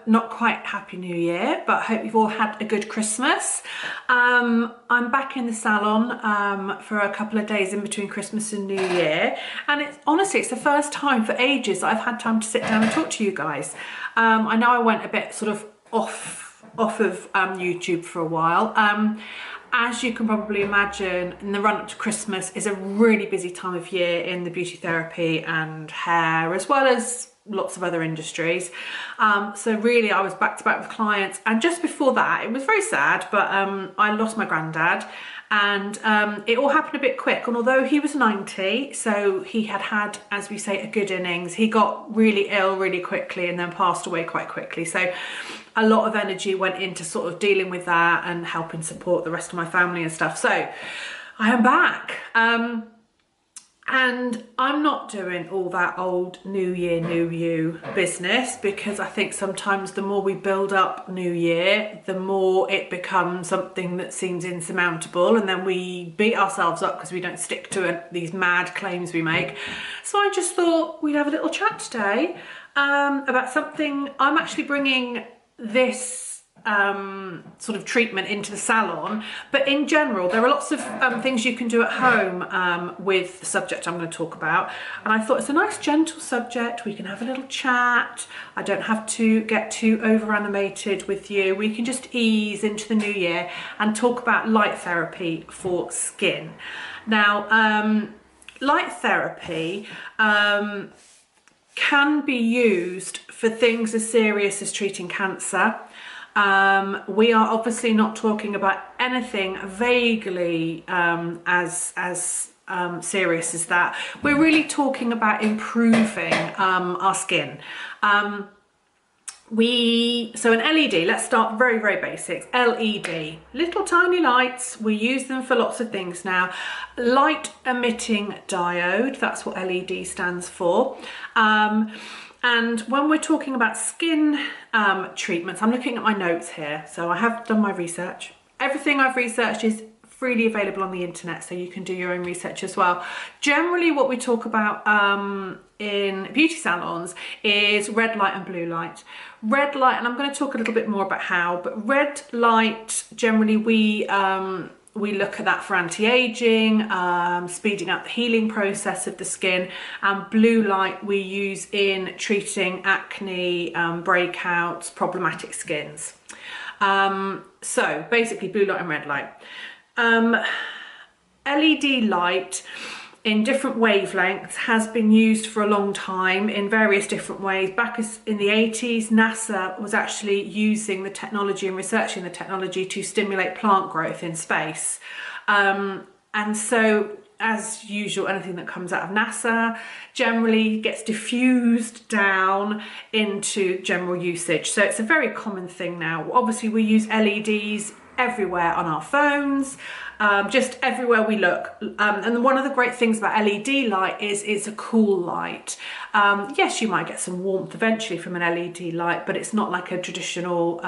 Not quite Happy New Year, but hope you've all had a good Christmas. I'm back in the salon for a couple of days in between Christmas and New Year, and honestly it's the first time for ages that I've had time to sit down and talk to you guys. I know I went a bit sort of off of YouTube for a while. As you can probably imagine, in the run-up to Christmas is a really busy time of year in the beauty therapy and hair, as well as lots of other industries. So really I was back to back with clients, and just before that it was very sad, but I lost my granddad, and it all happened a bit quick. And although he was 90, so he had, as we say, a good innings, he got really ill really quickly and then passed away quite quickly. So a lot of energy went into sort of dealing with that and helping support the rest of my family and stuff. So I am back. And I'm not doing all that old New Year, New You business, because I think sometimes the more we build up New Year, the more it becomes something that seems insurmountable, and then we beat ourselves up because we don't stick to these mad claims we make. So I just thought we'd have a little chat today about something. I'm actually bringing this sort of treatment into the salon, but in general there are lots of things you can do at home with the subject I'm going to talk about, and I thought it's a nice gentle subject. We can have a little chat. I don't have to get too over animated with you. We can just ease into the new year and talk about light therapy for skin. Now light therapy can be used for things as serious as treating cancer. We are obviously not talking about anything vaguely as serious as that. We're really talking about improving our skin. So an LED, let's start very, very basics. LED, little tiny lights. We use them for lots of things now. Light emitting diode, that's what LED stands for. And when we're talking about skin treatments, I'm looking at my notes here. So I have done my research. Everything I've researched is freely available on the internet, so you can do your own research as well. Generally what we talk about in beauty salons is red light and blue light. Red light, and I'm going to talk a little bit more about how, but red light, generally we look at that for anti-aging, speeding up the healing process of the skin, and blue light we use in treating acne, breakouts, problematic skins. So basically blue light and red light. LED light in different wavelengths has been used for a long time in various different ways. Back in the 80s, NASA was actually using the technology and researching the technology to stimulate plant growth in space. And so, as usual, anything that comes out of NASA generally gets diffused down into general usage. So it's a very common thing now. Obviously, we use LEDs everywhere on our phones, just everywhere we look. And one of the great things about LED light is it's a cool light. Yes, you might get some warmth eventually from an LED light, but it's not like a traditional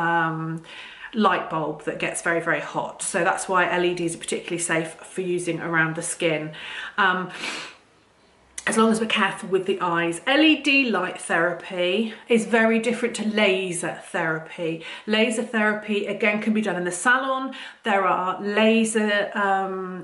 light bulb that gets very, very hot. So that's why LEDs are particularly safe for using around the skin. As long as we're careful with the eyes. LED light therapy is very different to laser therapy. Laser therapy, again, can be done in the salon. There are laser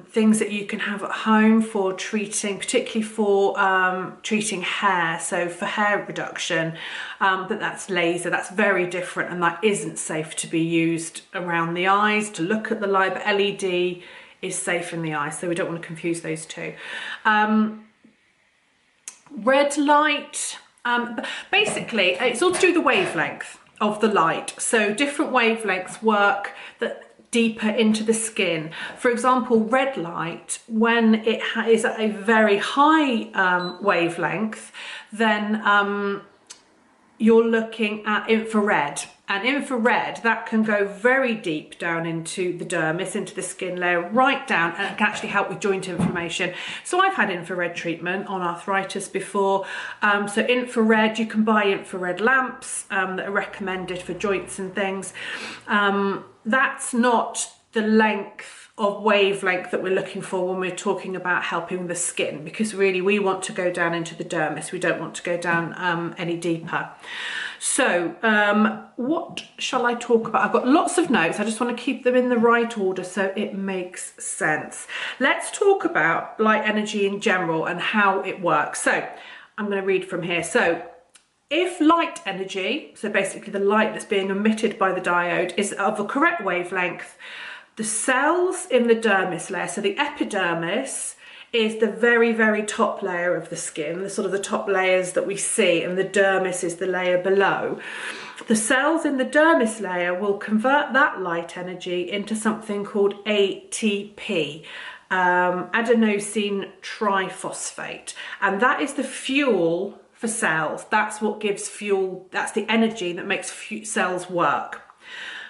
things that you can have at home for treating, particularly for treating hair, so for hair reduction, but that's laser. That's very different, and that isn't safe to be used around the eyes to look at the light, but LED is safe in the eyes, so we don't want to confuse those two. Red light, basically it's all to do with the wavelength of the light. So different wavelengths work deeper into the skin. For example, red light, when it is at a very high wavelength, then you're looking at infrared. And infrared, that can go very deep down into the dermis, into the skin layer, right down, and it can actually help with joint inflammation. So I've had infrared treatment on arthritis before. So infrared, you can buy infrared lamps that are recommended for joints and things. That's not the length of wavelength that we're looking for when we're talking about helping the skin, because really we want to go down into the dermis. We don't want to go down any deeper. So what shall I talk about? I've got lots of notes. I just want to keep them in the right order so it makes sense. Let's talk about light energy in general and how it works. So I'm going to read from here. So if light energy, so basically the light that's being emitted by the diode, is of a correct wavelength, the cells in the dermis layer, so the epidermis, is the very, very top layer of the skin, the sort of the top layers that we see, and the dermis is the layer below. The cells in the dermis layer will convert that light energy into something called ATP, adenosine triphosphate, and that is the fuel for cells. That's what gives fuel, that's the energy that makes cells work.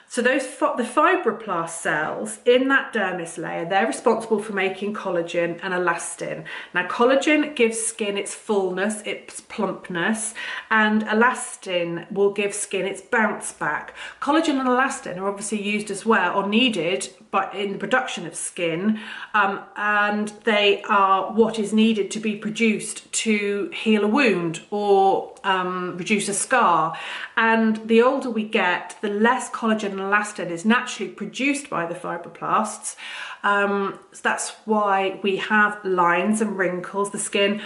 So the fibroblast cells in that dermis layer, they're responsible for making collagen and elastin. Now collagen gives skin its fullness, its plumpness, and elastin will give skin its bounce back. Collagen and elastin are obviously used as well, or needed, but in the production of skin, and they are what is needed to be produced to heal a wound or reduce a scar. And the older we get, the less collagen and elastin is naturally produced by the fibroblasts. So that's why we have lines and wrinkles. The skin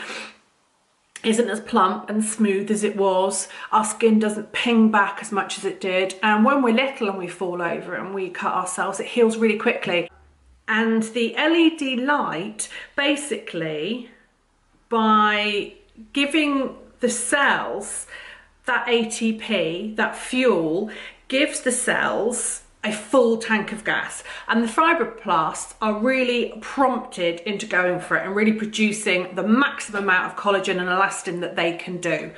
isn't as plump and smooth as it was. Our skin doesn't ping back as much as it did. And when we're little and we fall over and we cut ourselves, it heals really quickly. And the LED light, basically, by giving the cells that ATP, that fuel, gives the cells a full tank of gas, and the fibroblasts are really prompted into going for it and really producing the maximum amount of collagen and elastin that they can do.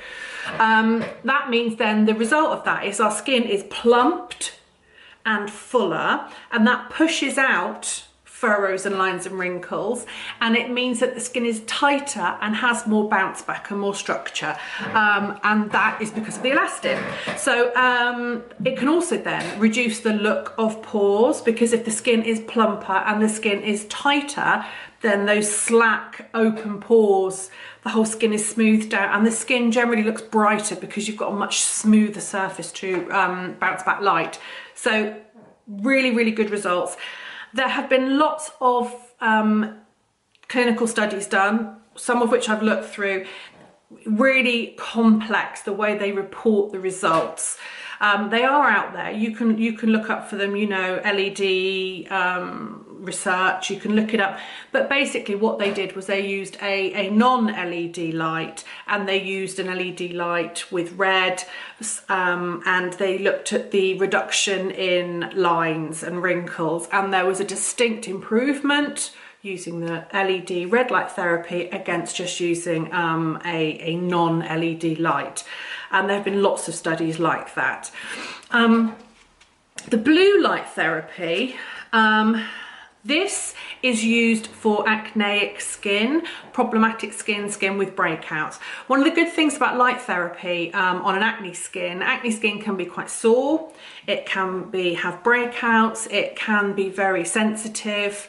That means then the result of that is our skin is plumped and fuller, and that pushes out furrows and lines and wrinkles, and it means that the skin is tighter and has more bounce back and more structure, and that is because of the elastin. So it can also then reduce the look of pores, because if the skin is plumper and the skin is tighter, then those slack open pores, the whole skin is smoothed out, and the skin generally looks brighter because you've got a much smoother surface to bounce back light. So really, really good results. There have been lots of clinical studies done, some of which I've looked through. Really complex the way they report the results. They are out there. You can look up for them, you know, LED research, you can look it up. But basically what they did was they used a non-LED light, and they used an LED light with red, and they looked at the reduction in lines and wrinkles, and there was a distinct improvement using the LED red light therapy against just using a non-LED light. And there have been lots of studies like that. The blue light therapy, this is used for acneic skin, problematic skin with breakouts. One of the good things about light therapy on an acne skin can be quite sore, it can have breakouts, it can be very sensitive,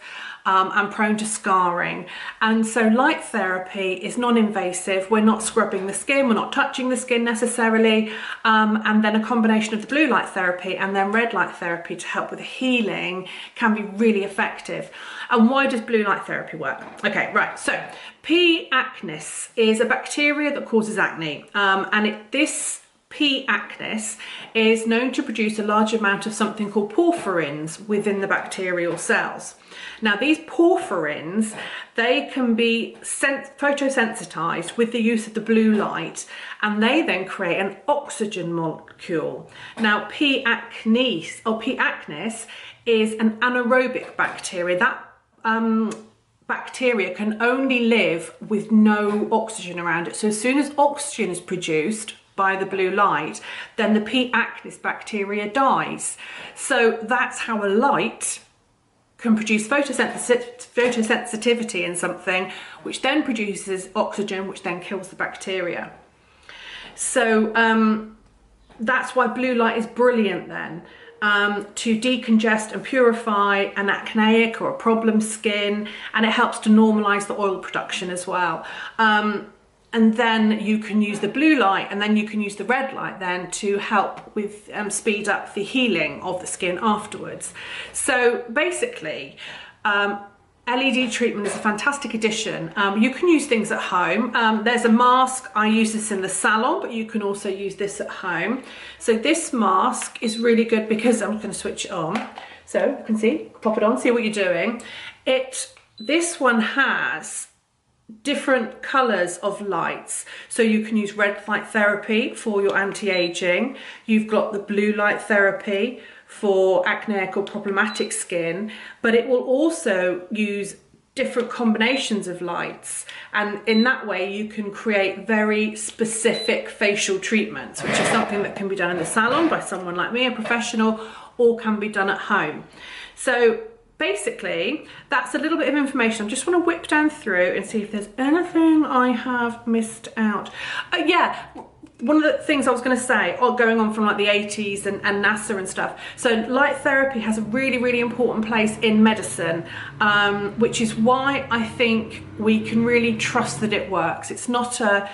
and prone to scarring. And so light therapy is non-invasive. We're not scrubbing the skin, we're not touching the skin necessarily, and then a combination of the blue light therapy and then red light therapy to help with the healing can be really effective. And why does blue light therapy work? Okay, right, so P. acnes is a bacteria that causes acne, and this P. acnes is known to produce a large amount of something called porphyrins within the bacterial cells. Now these porphyrins, they can be photosensitized with the use of the blue light, and they then create an oxygen molecule. Now P. acnes is an anaerobic bacteria. That bacteria can only live with no oxygen around it. So as soon as oxygen is produced by the blue light, then the P. acnes bacteria dies. So that's how a light can produce photosensitivity in something, which then produces oxygen, which then kills the bacteria. So that's why blue light is brilliant then, to decongest and purify an acneic or a problem skin, and it helps to normalize the oil production as well. and then you can use the blue light, and then you can use the red light then to help with speed up the healing of the skin afterwards. So basically, LED treatment is a fantastic addition. You can use things at home. There's a mask. I use this in the salon, but you can also use this at home. So this mask is really good because I'm going to switch it on. So you can see, pop it on, see what you're doing. This one has different colors of lights, so you can use red light therapy for your anti-aging. You've got the blue light therapy for acneic or problematic skin, but it will also use different combinations of lights, and in that way you can create very specific facial treatments, which is something that can be done in the salon by someone like me, a professional, or can be done at home. So basically, that's a little bit of information. I just want to whip down through and see if there's anything I have missed out. Yeah, one of the things I was going to say, going on from like the 80s and NASA and stuff. So light therapy has a really, really important place in medicine, which is why I think we can really trust that it works. It's not a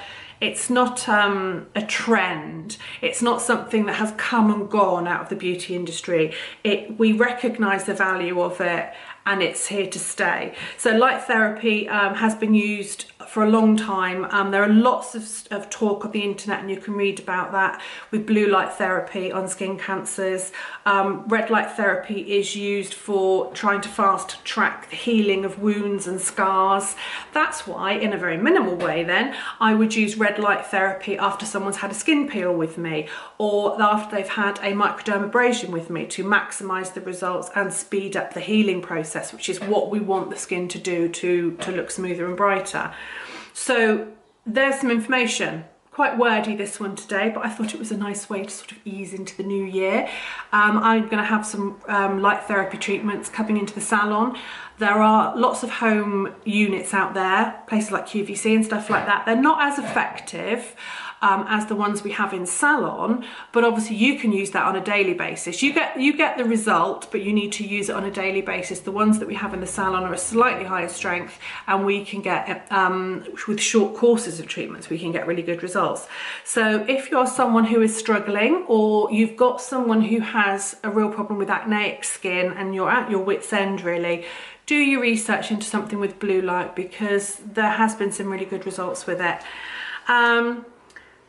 trend. It's not something that has come and gone out of the beauty industry. We recognise the value of it, and it's here to stay. So light therapy has been used for a long time. There are lots of talk on the internet, and you can read about that with blue light therapy on skin cancers. Red light therapy is used for trying to fast track the healing of wounds and scars. That's why, in a very minimal way then, I would use red light therapy after someone's had a skin peel with me, or after they've had a microdermabrasion with me, to maximise the results and speed up the healing process, which is what we want the skin to do to look smoother and brighter. So there's some information. Quite wordy, this one today, but I thought it was a nice way to sort of ease into the new year. I'm going to have some light therapy treatments coming into the salon. There are lots of home units out there, places like QVC and stuff like that. They're not as effective as the ones we have in salon, but obviously you can use that on a daily basis. You get the result, but you need to use it on a daily basis. The ones that we have in the salon are a slightly higher strength, and we can get with short courses of treatments, we can get really good results. So if you're someone who is struggling, or you've got someone who has a real problem with acneic skin and you're at your wit's end really, do your research into something with blue light, because there has been some really good results with it.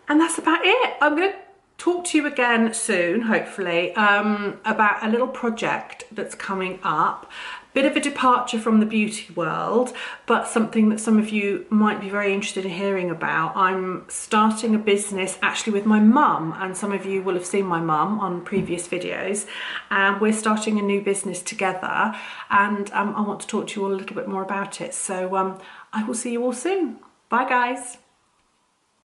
And that's about it. I'm going to talk to you again soon, hopefully, about a little project that's coming up. Bit of a departure from the beauty world, but something that some of you might be very interested in hearing about. I'm starting a business actually with my mum, and some of you will have seen my mum on previous videos. And we're starting a new business together, and I want to talk to you all a little bit more about it. So I will see you all soon. Bye guys.